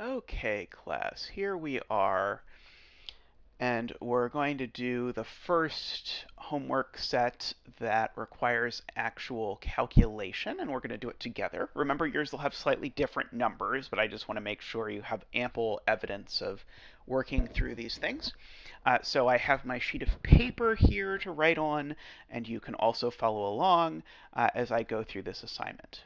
Okay, class, here we are, and we're going to do the first homework set that requires actual calculation, and we're going to do it together. Remember, yours will have slightly different numbers, but I just want to make sure you have ample evidence of working through these things. So I have my sheet of paper here to write on, and you can also follow along as I go through this assignment.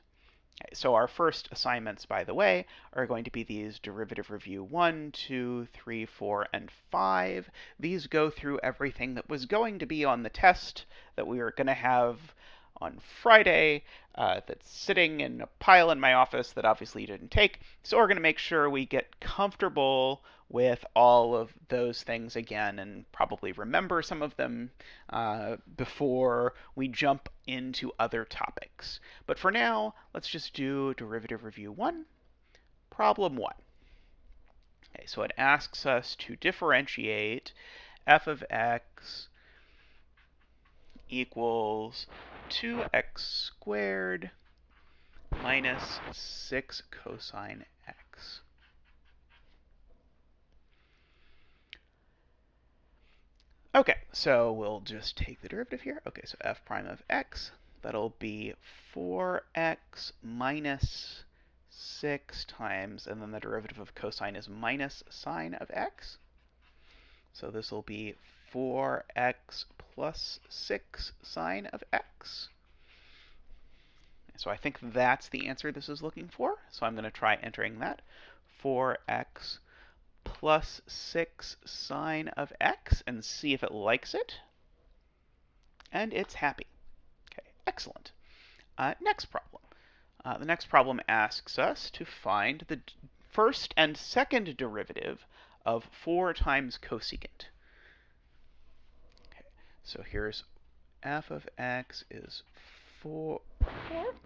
So our first assignments, by the way, are going to be these derivative review 1, 2, 3, 4, and 5. These go through everything that was going to be on the test that we were going to have on Friday that's sitting in a pile in my office that obviously you didn't take. So we're going to make sure we get comfortable with all of those things again and probably remember some of them before we jump into other topics. But for now, let's just do derivative review 1, problem 1. Okay, so it asks us to differentiate f of x equals 2x squared minus 6 cosine x. Okay, so we'll just take the derivative here. Okay, so f prime of x, that'll be 4x minus 6 times, and then the derivative of cosine is minus sine of x. So this will be 4x plus 6 sine of x. So I think that's the answer this is looking for. So I'm going to try entering that. 4x plus 6 sine of x and see if it likes it. And it's happy. Okay, excellent. Next problem. The next problem asks us to find the first and second derivative of 4 times cosecant. Okay, so here's f of x is 4.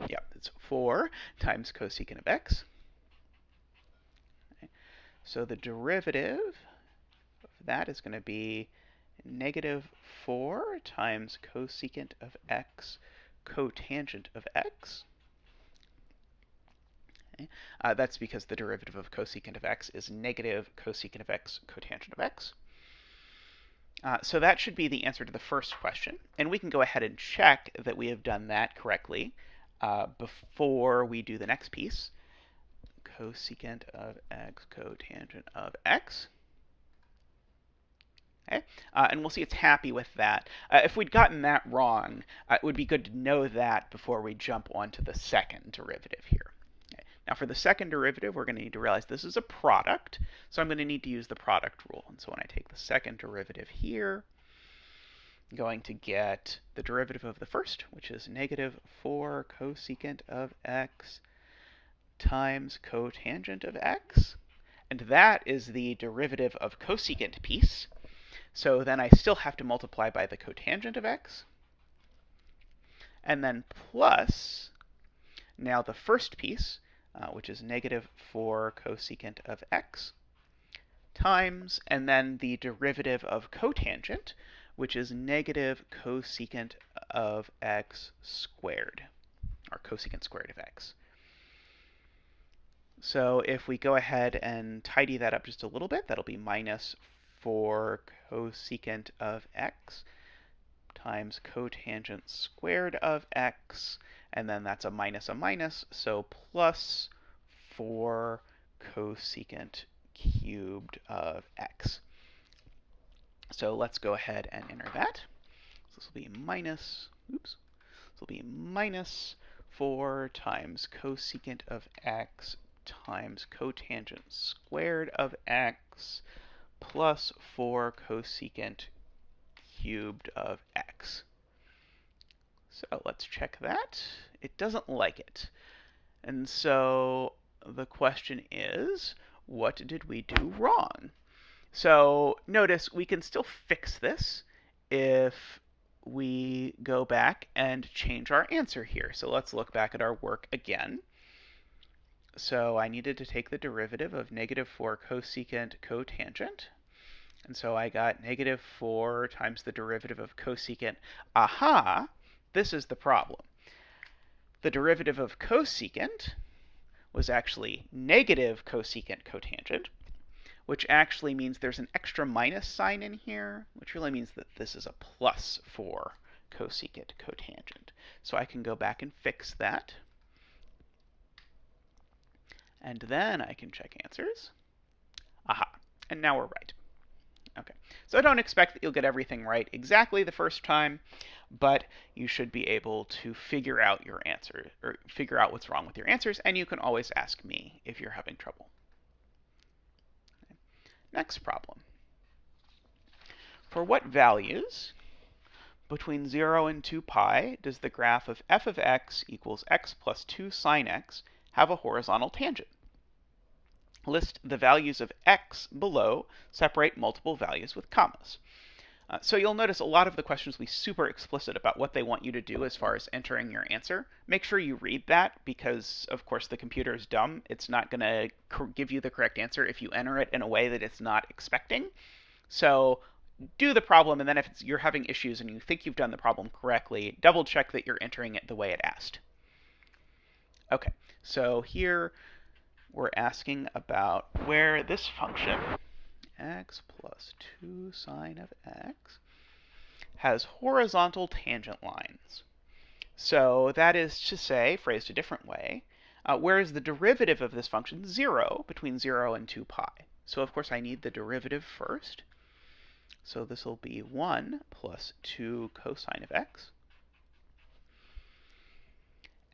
Yeah, it's 4 times cosecant of x. Okay. So the derivative of that is going to be negative 4 times cosecant of x cotangent of x. Okay. That's because the derivative of cosecant of x is negative cosecant of x cotangent of x. So that should be the answer to the first question. And we can go ahead and check that we have done that correctly before we do the next piece. Cosecant of x cotangent of x. Okay. And we'll see it's happy with that. If we'd gotten that wrong, it would be good to know that before we jump onto the second derivative here. Okay. Now for the second derivative, we're going to need to realize this is a product, so I'm going to need to use the product rule. And so when I take the second derivative here, I'm going to get the derivative of the first, which is negative 4 cosecant of x times cotangent of x. And that is the derivative of cosecant piece. So then I still have to multiply by the cotangent of x. And then plus, now the first piece, which is negative 4 cosecant of x, times, and then the derivative of cotangent, which is negative cosecant of x squared, or cosecant squared of x. So if we go ahead and tidy that up just a little bit, that'll be minus 4 cosecant of x times cotangent squared of x, and then that's a minus, so plus 4 cosecant cubed of x. So let's go ahead and enter that. So this will be minus, this will be minus 4 times cosecant of x times cotangent squared of x plus 4 cosecant cubed of x. So let's check that. It doesn't like it. And so the question is, what did we do wrong? So notice we can still fix this if we go back and change our answer here. So let's look back at our work again. So I needed to take the derivative of negative 4 cosecant cotangent. And so I got negative 4 times the derivative of cosecant. Aha! This is the problem. The derivative of cosecant was actually negative cosecant cotangent, which actually means there's an extra minus sign in here, which really means that this is a plus for cosecant cotangent. So I can go back and fix that. And then I can check answers. Aha, and now we're right. Okay, so I don't expect that you'll get everything right exactly the first time, but you should be able to figure out your answer, or figure out what's wrong with your answers, and you can always ask me if you're having trouble. Next problem. For what values between 0 and 2 pi does the graph of f of x equals x plus 2 sine x have a horizontal tangent? List the values of x below, separate multiple values with commas. So you'll notice a lot of the questions will be super explicit about what they want you to do as far as entering your answer. Make sure you read that because, of course, the computer is dumb. It's not going to give you the correct answer if you enter it in a way that it's not expecting. So do the problem, and then if you're having issues and you think you've done the problem correctly, double check that you're entering it the way it asked. Okay, so here we're asking about where this function, x plus 2 sine of x, has horizontal tangent lines. So that is to say, phrased a different way, where is the derivative of this function 0 between 0 and 2 pi? So of course I need the derivative first. So this will be 1 plus 2 cosine of x.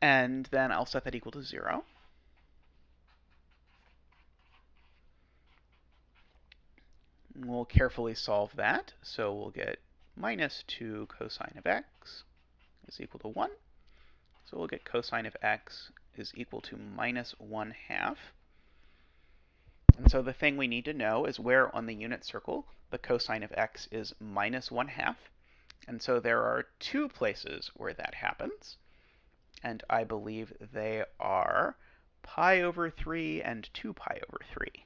And then I'll set that equal to 0. And we'll carefully solve that. So we'll get minus 2 cosine of x is equal to 1. So we'll get cosine of x is equal to minus 1/2. And so the thing we need to know is where on the unit circle the cosine of x is minus 1/2. And so there are two places where that happens. And I believe they are pi over 3 and 2 pi over 3.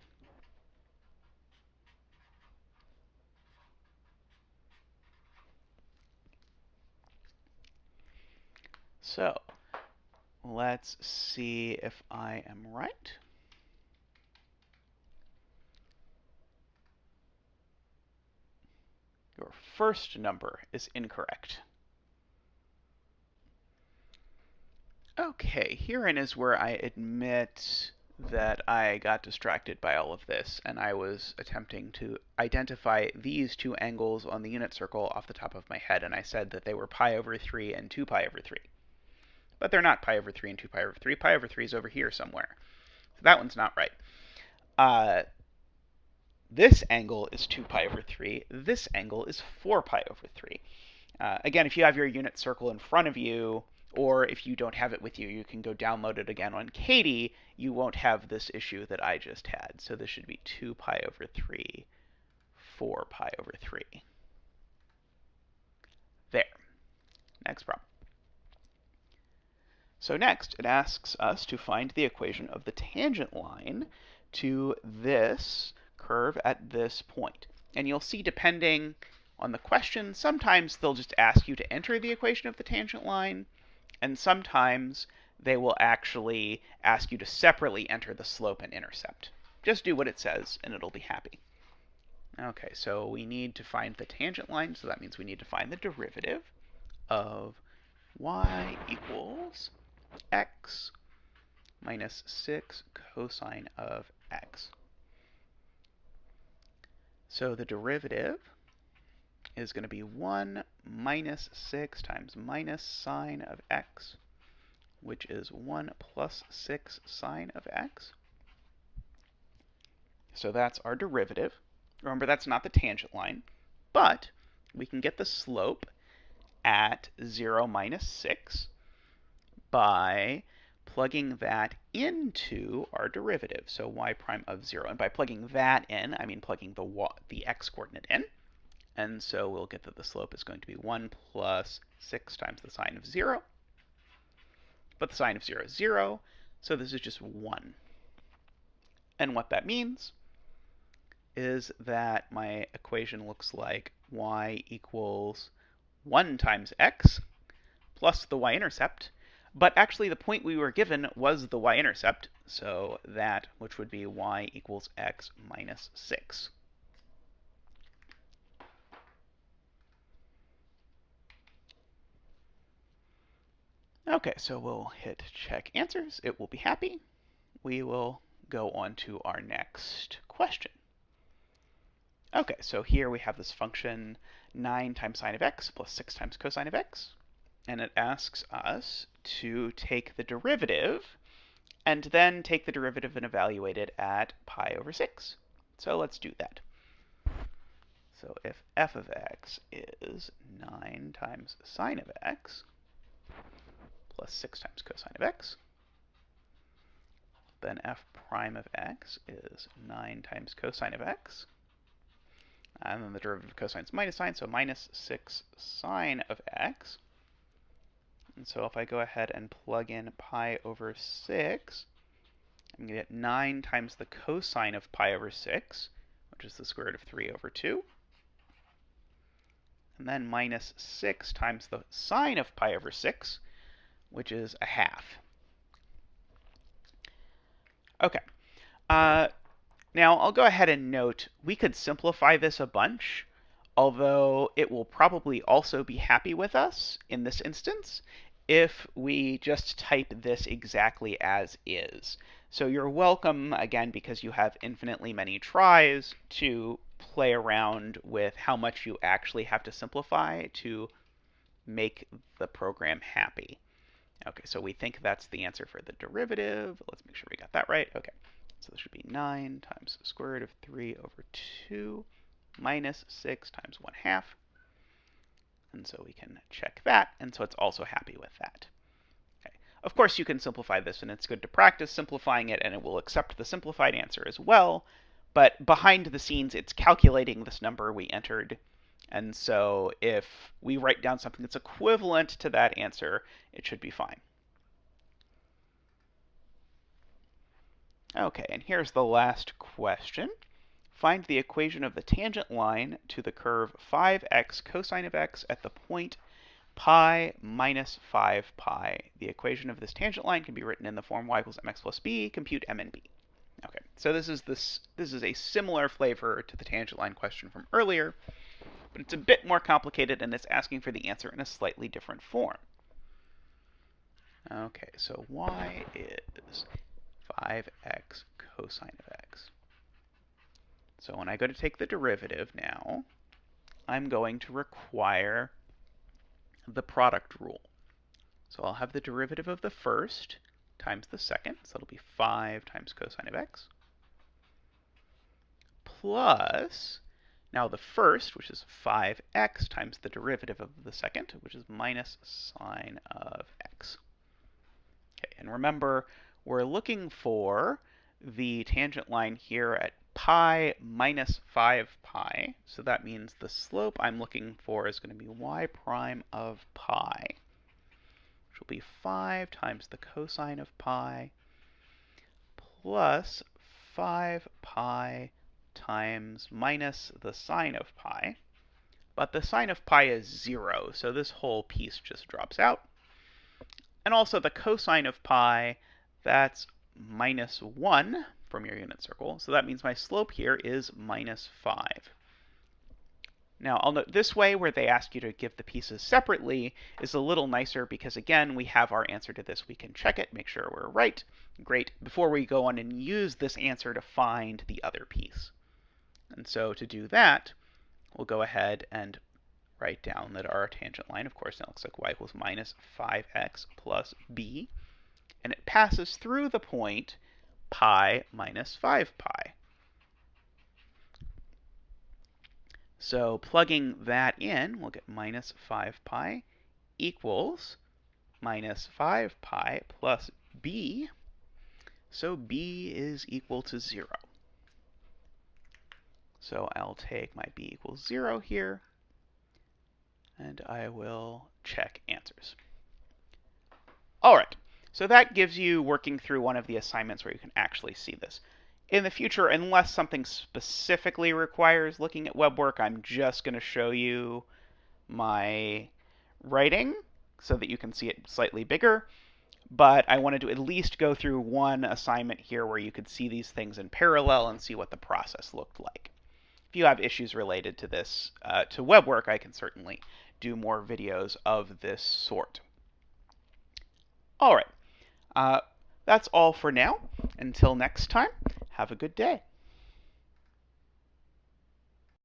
So let's see if I am right. Your first number is incorrect. Okay, herein is where I admit that I got distracted by all of this, and I was attempting to identify these two angles on the unit circle off the top of my head, and I said that they were pi over 3 and 2 pi over 3. But they're not pi over 3 and 2 pi over 3. Pi over 3 is over here somewhere. So that one's not right. This angle is 2 pi over 3. This angle is 4 pi over 3. Again, if you have your unit circle in front of you, or if you don't have it with you, you can go download it again on Katie. You won't have this issue that I just had. So this should be 2 pi over 3, 4 pi over 3. There. Next problem. So next, it asks us to find the equation of the tangent line to this curve at this point. And you'll see, depending on the question, sometimes they'll just ask you to enter the equation of the tangent line, and sometimes they will actually ask you to separately enter the slope and intercept. Just do what it says, and it'll be happy. Okay, so we need to find the tangent line, so that means we need to find the derivative of y equals x minus 6 cosine of x. So the derivative is going to be 1 minus 6 times minus sine of x, which is 1 plus 6 sine of x. So that's our derivative. Remember, that's not the tangent line, but we can get the slope at 0 minus 6 by plugging that into our derivative, so y prime of 0. And by plugging that in, I mean plugging the x-coordinate in. And so we'll get that the slope is going to be 1 plus 6 times the sine of 0. But the sine of 0 is 0, so this is just 1. And what that means is that my equation looks like y equals 1 times x plus the y-intercept. But actually, the point we were given was the y-intercept, so that, which would be y equals x minus 6. Okay, so we'll hit check answers. It will be happy. We will go on to our next question. Okay, so here we have this function 9 times sine of x plus 6 times cosine of x. And it asks us to take the derivative and then take the derivative and evaluate it at pi over 6. So let's do that. So if f of x is 9 times sine of x plus 6 times cosine of x, then f prime of x is 9 times cosine of x. And then the derivative of cosine is minus sine, so minus 6 sine of x. And so if I go ahead and plug in pi over 6, I'm going to get 9 times the cosine of pi over 6, which is the square root of 3 over 2. And then minus 6 times the sine of pi over 6, which is a half. Okay. Now, I'll go ahead and note we could simplify this a bunch, although it will probably also be happy with us in this instance if we just type this exactly as is. So you're welcome, again, because you have infinitely many tries, to play around with how much you actually have to simplify to make the program happy. Okay, so we think that's the answer for the derivative. Let's make sure we got that right. Okay, so this should be 9 times the square root of 3 over 2 minus 6 times 1/2. And so we can check that, and so it's also happy with that. Okay. Of course, you can simplify this, and it's good to practice simplifying it, and it will accept the simplified answer as well. But behind the scenes, it's calculating this number we entered. And so if we write down something that's equivalent to that answer, it should be fine. Okay, and here's the last question. Find the equation of the tangent line to the curve 5x cosine of x at the point pi minus 5 pi. The equation of this tangent line can be written in the form y equals mx plus b, compute m and b. Okay, so this is a similar flavor to the tangent line question from earlier, but it's a bit more complicated, and it's asking for the answer in a slightly different form. Okay, so y is 5x cosine of x. So when I go to take the derivative now, I'm going to require the product rule. So I'll have the derivative of the first times the second, so that'll be 5 times cosine of x, plus, now the first, which is 5x, times the derivative of the second, which is minus sine of x. Okay, and remember, we're looking for the tangent line here at pi minus 5 pi, so that means the slope I'm looking for is going to be y prime of pi, which will be 5 times the cosine of pi plus 5 pi times minus the sine of pi. But the sine of pi is 0, so this whole piece just drops out. And also the cosine of pi, that's minus 1 from your unit circle, so that means my slope here is minus 5. Now, I'll note this way, where they ask you to give the pieces separately, is a little nicer because, again, we have our answer to this. We can check it, make sure we're right. Great. Before we go on and use this answer to find the other piece. And so to do that, we'll go ahead and write down that our tangent line, of course, now looks like y equals minus 5x plus b. And it passes through the point pi minus 5 pi. So plugging that in, we'll get minus 5 pi equals minus 5 pi plus b. So b is equal to 0. So I'll take my b equals 0 here, and I will check answers. All right. So that gives you working through one of the assignments where you can actually see this. In the future, unless something specifically requires looking at WebWork, I'm just going to show you my writing so that you can see it slightly bigger. but I wanted to at least go through one assignment here where you could see these things in parallel and see what the process looked like. If you have issues related to this, to WebWork, I can certainly do more videos of this sort. All right, that's all for now. Until next time, have a good day.